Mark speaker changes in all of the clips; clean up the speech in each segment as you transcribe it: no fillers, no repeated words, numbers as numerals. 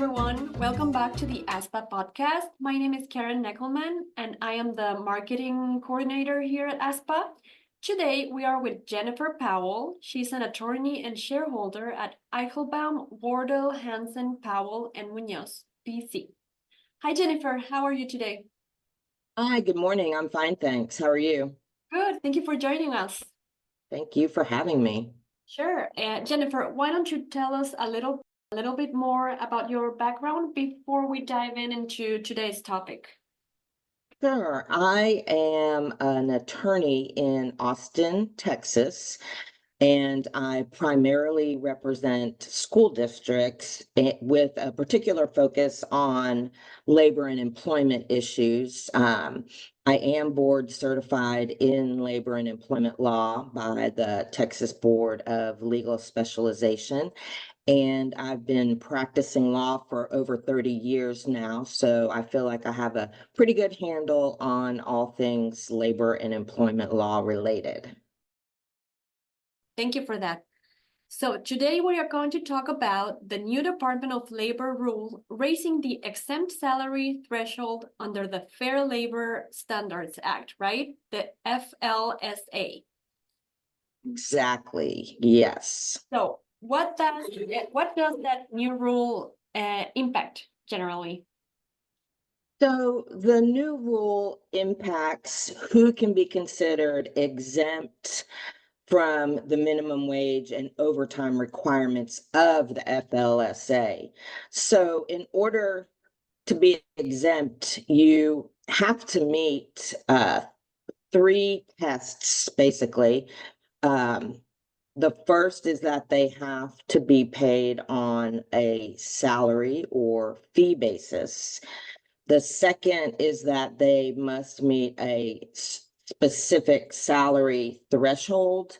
Speaker 1: everyone. Welcome back to the ASPA podcast. My name is Karen Neckelman, and I am the marketing coordinator here at ASPA. Today, we are with Jennifer Powell. She's an attorney and shareholder at Eichelbaum, Wardell, Hansen, Powell, and Munoz, BC. Hi, Jennifer. How are you today?
Speaker 2: Hi, good morning. I'm fine, thanks. How are you?
Speaker 1: Good. Thank you for joining us.
Speaker 2: Thank you for having me.
Speaker 1: Sure. Jennifer, why don't you tell us a little bit more about your background before we dive into today's topic?
Speaker 2: Sure. I am an attorney in Austin, Texas, and I primarily represent school districts with a particular focus on labor and employment issues. I am board certified in labor and employment law by the Texas Board of Legal Specialization. And I've been practicing law for over 30 years now, so I feel like I have a pretty good handle on all things labor and employment law related.
Speaker 1: Thank you for that. So today we are going to talk about the new Department of Labor rule raising the exempt salary threshold under the Fair Labor Standards Act, right? The FLSA.
Speaker 2: Exactly, yes.
Speaker 1: So what does that new rule impact generally?
Speaker 2: So the new rule impacts who can be considered exempt from the minimum wage and overtime requirements of the FLSA. So in order to be exempt, you have to meet three tests, basically. The first is that they have to be paid on a salary or fee basis. The second is that they must meet a specific salary threshold.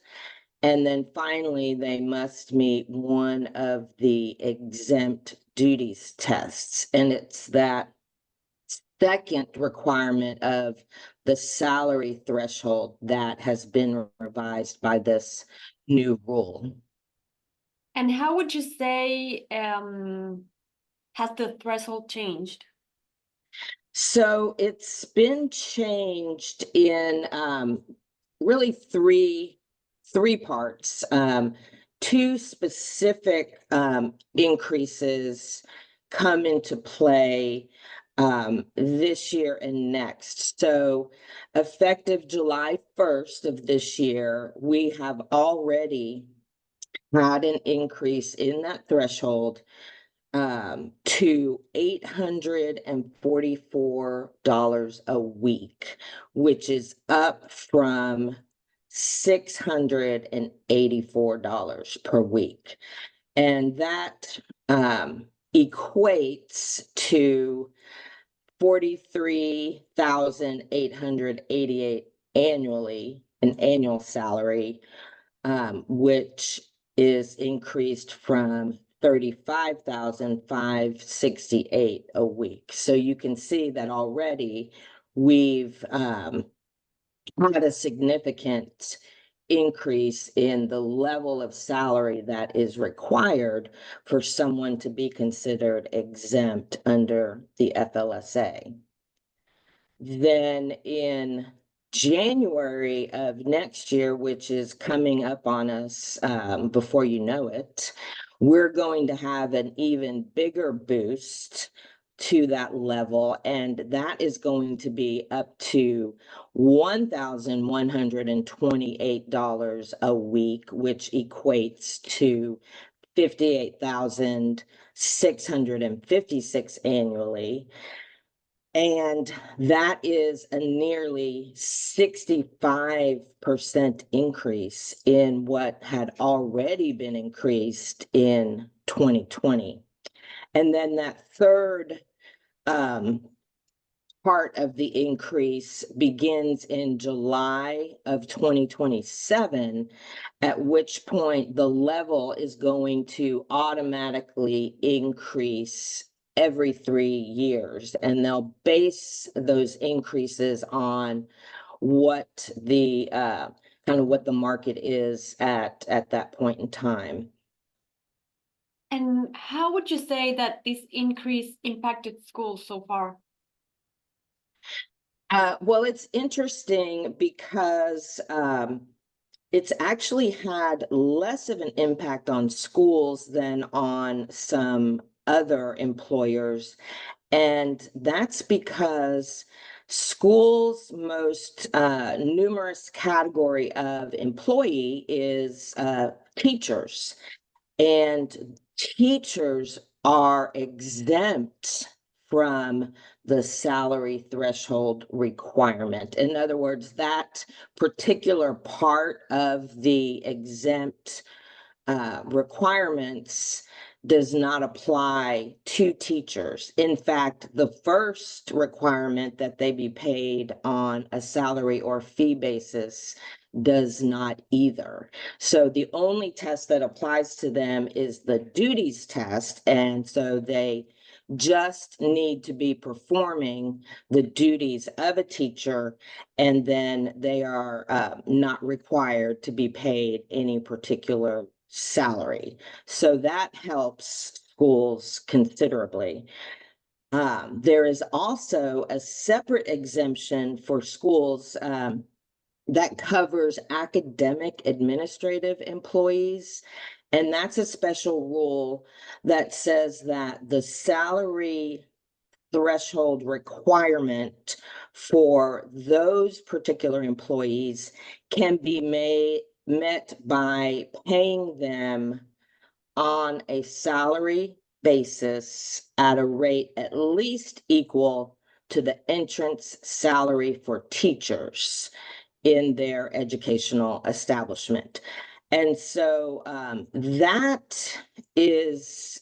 Speaker 2: And then finally, they must meet one of the exempt duties tests. And it's that second requirement of the salary threshold that has been revised by this new rule.
Speaker 1: And how would you say has the threshold changed?
Speaker 2: So it's been changed in really three parts. Two specific increases come into play this year and next. So effective July 1st of this year, we have already had an increase in that threshold to $844 a week, which is up from $684 per week. And that equates to 43,888 annually, an annual salary, which is increased from 35,568 a week. So you can see that already we've had a significant increase in the level of salary that is required for someone to be considered exempt under the FLSA. Then in January of next year, which is coming up on us before you know it, we're going to have an even bigger boost to that level, and that is going to be up to $1,128 a week, which equates to 58,656 annually. And that is a nearly 65% increase in what had already been increased in 2020. And then that third part of the increase begins in July of 2027, at which point the level is going to automatically increase every 3 years, and they'll base those increases on what the kind of what the market is at that point in time.
Speaker 1: And how would you say that this increase impacted schools so far?
Speaker 2: Well, it's interesting because it's actually had less of an impact on schools than on some other employers. And that's because schools' most numerous category of employee is teachers. And teachers are exempt from the salary threshold requirement. In other words, that particular part of the exempt requirements does not apply to teachers. In fact, the first requirement that they be paid on a salary or fee basis does not either. So the only test that applies to them is the duties test. And so they just need to be performing the duties of a teacher, and then they are not required to be paid any particular salary. So that helps schools considerably. There is also a separate exemption for schools that covers academic administrative employees. And that's a special rule that says that the salary threshold requirement for those particular employees can be met by paying them on a salary basis at a rate at least equal to the entrance salary for teachers in their educational establishment. And so that is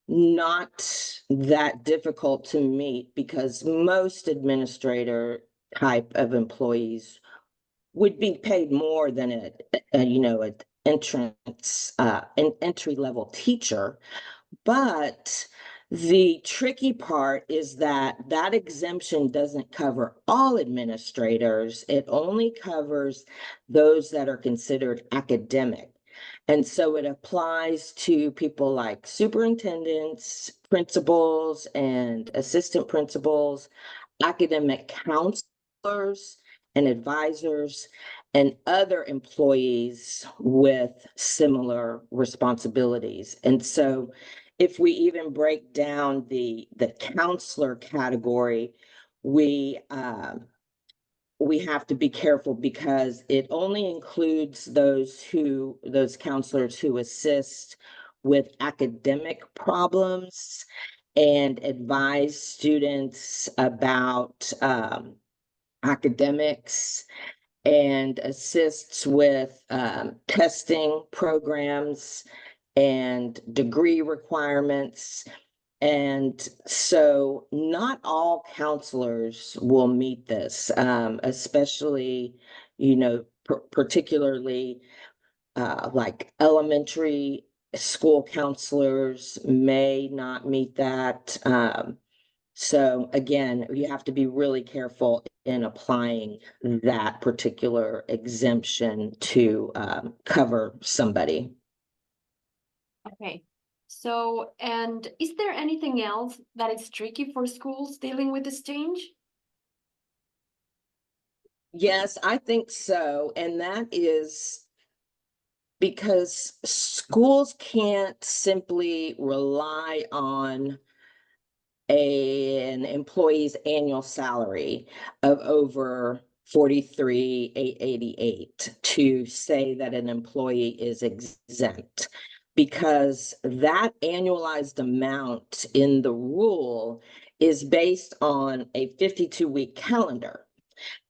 Speaker 2: not that difficult to meet because most administrator type of employees would be paid more than an entrance an entry level teacher. But the tricky part is that that exemption doesn't cover all administrators. It only covers those that are considered academic. And so it applies to people like superintendents, principals, and assistant principals, academic counselors and advisors, and other employees with similar responsibilities. And so if we even break down the counselor category, we have to be careful because it only includes those counselors who assist with academic problems and advise students about academics and assists with testing programs and degree requirements. And so not all counselors will meet this, especially, particularly like elementary school counselors may not meet that. So again, you have to be really careful in applying that particular exemption to cover somebody.
Speaker 1: Okay. So, and is there anything else that is tricky for schools dealing with this change?
Speaker 2: Yes, I think so. And that is because schools can't simply rely on an employee's annual salary of over 43,888 to say that an employee is exempt, because that annualized amount in the rule is based on a 52-week calendar.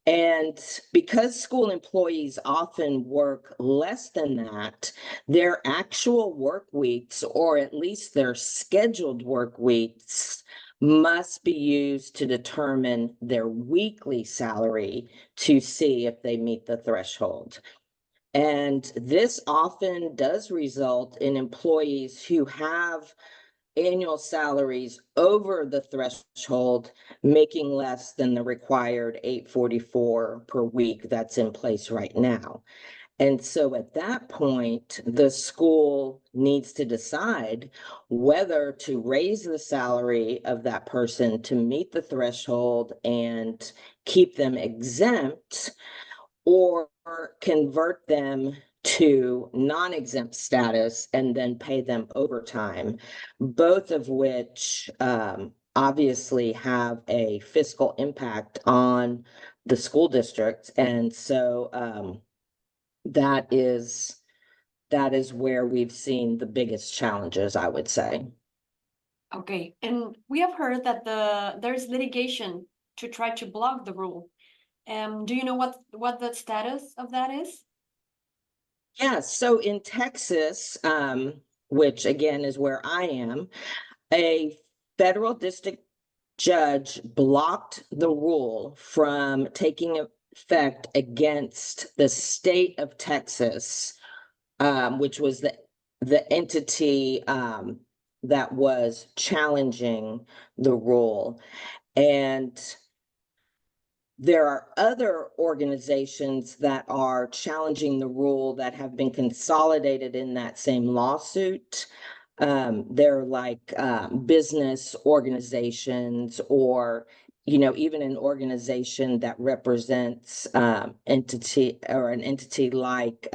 Speaker 2: And because school employees often work less than that, their actual work weeks, or at least their scheduled work weeks, must be used to determine their weekly salary to see if they meet the threshold. And this often does result in employees who have annual salaries over the threshold making less than the required 844 per week that's in place right now. And so at that point, the school needs to decide whether to raise the salary of that person to meet the threshold and keep them exempt, or convert them to non-exempt status and then pay them overtime, both of which obviously have a fiscal impact on the school district. And so that is where we've seen the biggest challenges, I would say.
Speaker 1: Okay, and we have heard that there's litigation to try to block the rule. Do you know what the status of that is?
Speaker 2: Yeah, so in Texas, which again is where I am, a federal district judge blocked the rule from taking effect against the state of Texas, which was the entity that was challenging the rule. And there are other organizations that are challenging the rule that have been consolidated in that same lawsuit. They're like business organizations, or even an organization that represents an entity like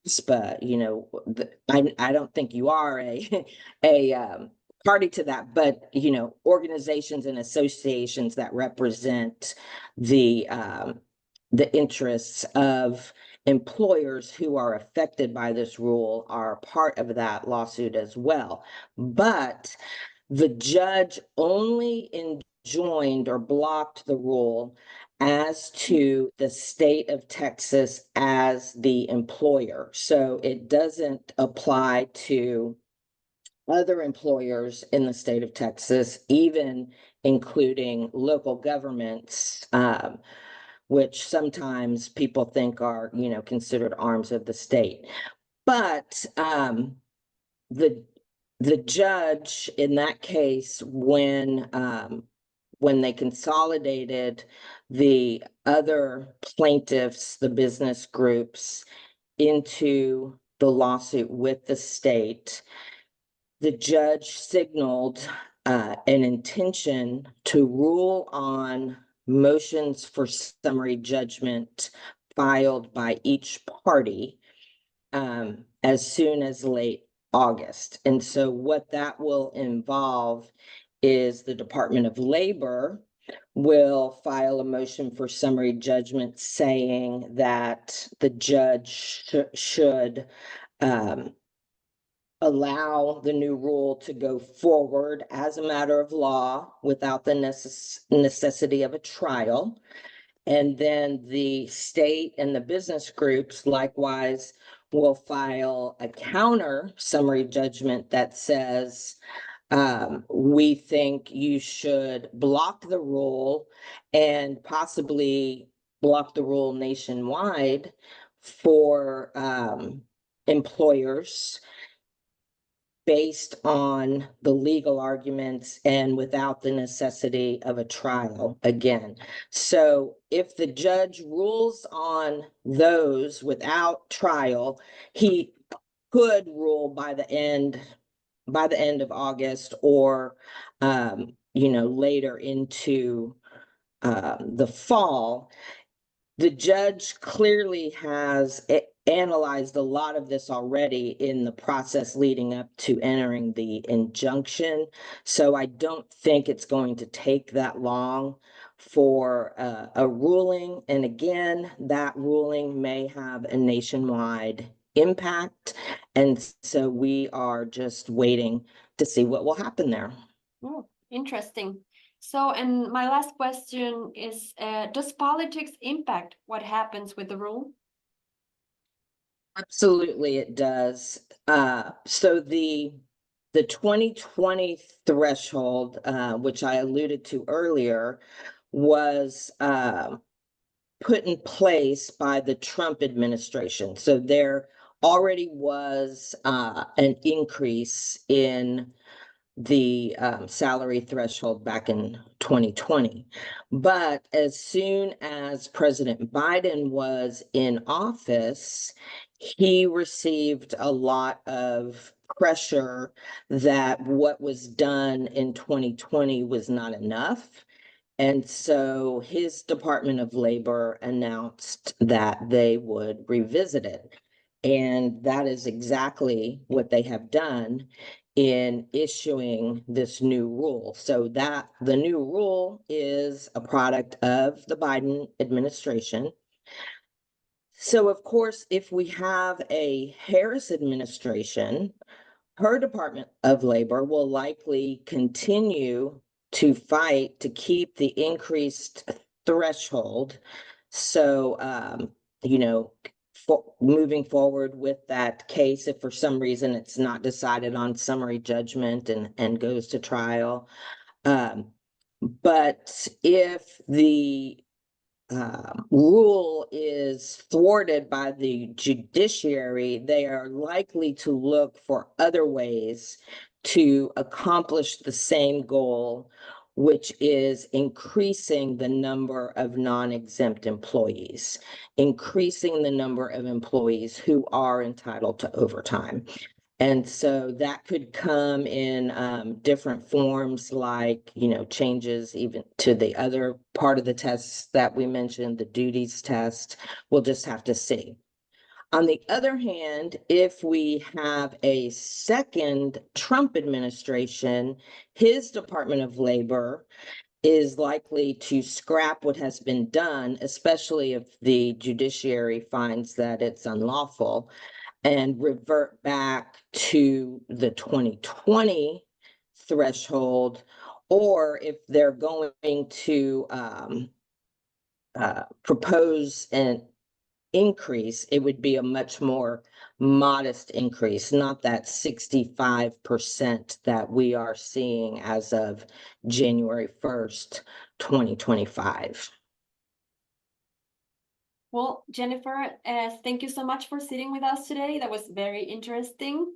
Speaker 2: SPA. I don't think you are a party to that, but organizations and associations that represent the interests of employers who are affected by this rule are part of that lawsuit as well. But the judge only enjoined or blocked the rule as to the state of Texas as the employer. So it doesn't apply to other employers in the state of Texas, even including local governments, which sometimes people think are, considered arms of the state. But the judge in that case, when they consolidated the other plaintiffs, the business groups, into the lawsuit with the state, the judge signaled an intention to rule on motions for summary judgment filed by each party as soon as late August. And so what that will involve is the Department of Labor will file a motion for summary judgment saying that the judge should allow the new rule to go forward as a matter of law without the necessity of a trial. And then the state and the business groups likewise will file a counter summary judgment that says, we think you should block the rule and possibly block the rule nationwide for employers based on the legal arguments and without the necessity of a trial again. So if the judge rules on those without trial, he could rule by the end of August, or later into the fall. The judge clearly has analyzed a lot of this already in the process leading up to entering the injunction. So I don't think it's going to take that long for a ruling. And again, that ruling may have a nationwide impact. And so we are just waiting to see what will happen there.
Speaker 1: Oh, interesting. So, and my last question is, does politics impact what happens with the rule?
Speaker 2: Absolutely, it does. So the 2020 threshold, which I alluded to earlier, was put in place by the Trump administration. So there already was an increase in the salary threshold back in 2020. But as soon as President Biden was in office, he received a lot of pressure that what was done in 2020 was not enough. And so his Department of Labor announced that they would revisit it. And that is exactly what they have done in issuing this new rule. So that the new rule is a product of the Biden administration. So of course, if we have a Harris administration, her Department of Labor will likely continue to fight to keep the increased threshold. So, moving forward with that case, if for some reason it's not decided on summary judgment and goes to trial. But if the rule is thwarted by the judiciary, they are likely to look for other ways to accomplish the same goal, which is increasing the number of non-exempt employees, increasing the number of employees who are entitled to overtime. And so that could come in different forms, like, changes even to the other part of the tests that we mentioned, the duties test. We'll just have to see. On the other hand, if we have a second Trump administration, his Department of Labor is likely to scrap what has been done, especially if the judiciary finds that it's unlawful, and revert back to the 2020 threshold, or if they're going to propose an increase, it would be a much more modest increase, not that 65% that we are seeing as of January 1st, 2025.
Speaker 1: Well, Jennifer, thank you so much for sitting with us today. That was very interesting.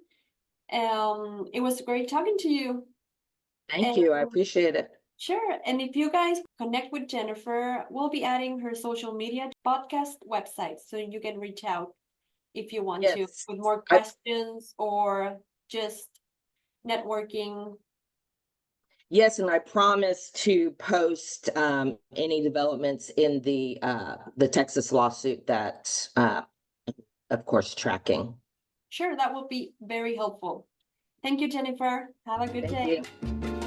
Speaker 1: It was great talking to you.
Speaker 2: Thank you. I appreciate it.
Speaker 1: Sure. And if you guys connect with Jennifer, we'll be adding her social media podcast website so you can reach out if you want to
Speaker 2: Yes.
Speaker 1: with more questions or just networking.
Speaker 2: Yes, and I promise to post any developments in the Texas lawsuit that, of course, tracking.
Speaker 1: Sure, that will be very helpful. Thank you, Jennifer. Have a good day.
Speaker 2: Thank you.